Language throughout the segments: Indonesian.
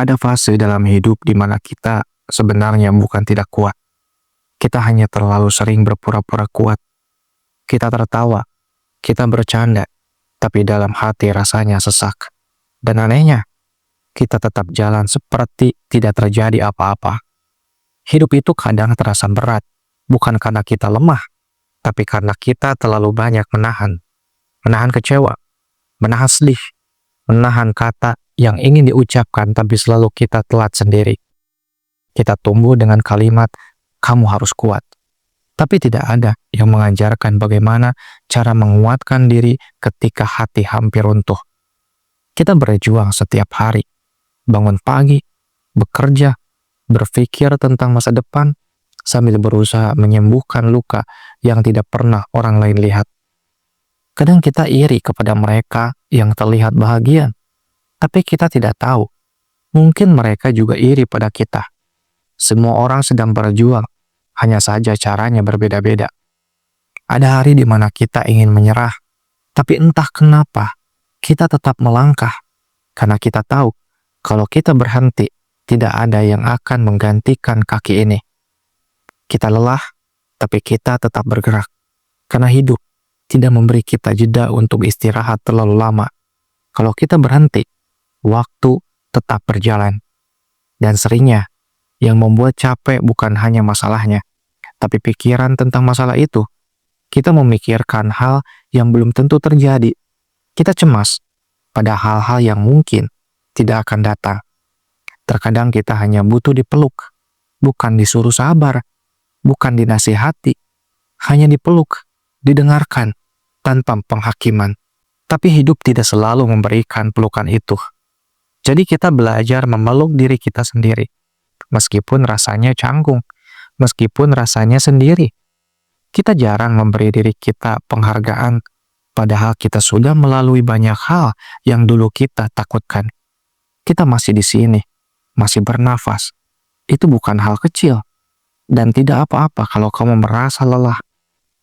Ada fase dalam hidup di mana kita sebenarnya bukan tidak kuat. Kita hanya terlalu sering berpura-pura kuat. Kita tertawa, kita bercanda, tapi dalam hati rasanya sesak. Dan anehnya, kita tetap jalan seperti tidak terjadi apa-apa. Hidup itu kadang terasa berat, bukan karena kita lemah, tapi karena kita terlalu banyak menahan. Menahan kecewa, menahan sedih, menahan kata yang ingin diucapkan tapi selalu kita telat sendiri. Kita tumbuh dengan kalimat, kamu harus kuat. Tapi tidak ada yang mengajarkan bagaimana cara menguatkan diri ketika hati hampir runtuh. Kita berjuang setiap hari, bangun pagi, bekerja, berpikir tentang masa depan, sambil berusaha menyembuhkan luka yang tidak pernah orang lain lihat. Kadang kita iri kepada mereka yang terlihat bahagia, tapi kita tidak tahu, mungkin mereka juga iri pada kita. Semua orang sedang berjuang, hanya saja caranya berbeda-beda. Ada hari di mana kita ingin menyerah, tapi entah kenapa kita tetap melangkah, karena kita tahu kalau kita berhenti, tidak ada yang akan menggantikan kaki ini. Kita lelah, tapi kita tetap bergerak, karena hidup tidak memberi kita jeda untuk istirahat terlalu lama. Kalau kita berhenti, waktu tetap berjalan. Dan seringnya, yang membuat capek bukan hanya masalahnya, tapi pikiran tentang masalah itu. Kita memikirkan hal yang belum tentu terjadi. Kita cemas pada hal-hal yang mungkin tidak akan datang. Terkadang kita hanya butuh dipeluk, bukan disuruh sabar, bukan dinasihati, hanya dipeluk, didengarkan, tanpa penghakiman. Tapi hidup tidak selalu memberikan pelukan itu. Jadi kita belajar memeluk diri kita sendiri. Meskipun rasanya canggung, meskipun rasanya sendiri. Kita jarang memberi diri kita penghargaan, padahal kita sudah melalui banyak hal yang dulu kita takutkan. Kita masih di sini, masih bernafas. Itu bukan hal kecil. Dan tidak apa-apa kalau kamu merasa lelah.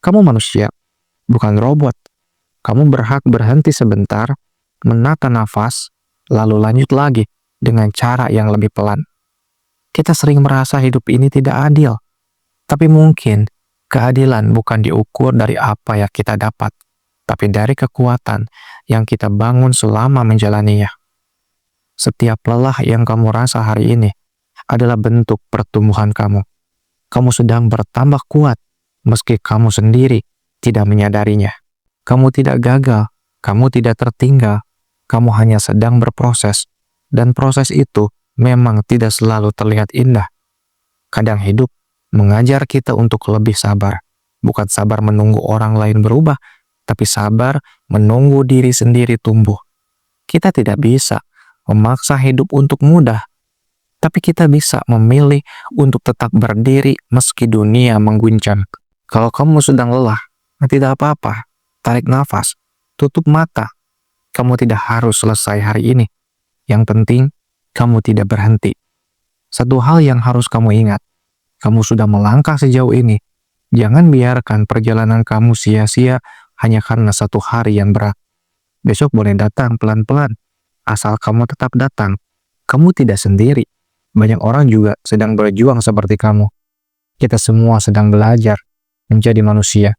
Kamu manusia, bukan robot. Kamu berhak berhenti sebentar, menata nafas, lalu lanjut lagi dengan cara yang lebih pelan. Kita sering merasa hidup ini tidak adil, tapi mungkin keadilan bukan diukur dari apa yang kita dapat, tapi dari kekuatan yang kita bangun selama menjalaninya. Setiap lelah yang kamu rasa hari ini adalah bentuk pertumbuhan kamu. Kamu sedang bertambah kuat, meski kamu sendiri tidak menyadarinya. Kamu tidak gagal, kamu tidak tertinggal, kamu hanya sedang berproses, dan proses itu memang tidak selalu terlihat indah. Kadang hidup mengajar kita untuk lebih sabar, bukan sabar menunggu orang lain berubah, tapi sabar menunggu diri sendiri tumbuh. Kita tidak bisa memaksa hidup untuk mudah, tapi kita bisa memilih untuk tetap berdiri meski dunia mengguncang. Kalau kamu sedang lelah, tidak apa-apa. Tarik nafas, tutup mata. Kamu tidak harus selesai hari ini. Yang penting, kamu tidak berhenti. Satu hal yang harus kamu ingat, kamu sudah melangkah sejauh ini. Jangan biarkan perjalanan kamu sia-sia hanya karena satu hari yang berat. Besok boleh datang pelan-pelan, asal kamu tetap datang. Kamu tidak sendiri. Banyak orang juga sedang berjuang seperti kamu. Kita semua sedang belajar menjadi manusia.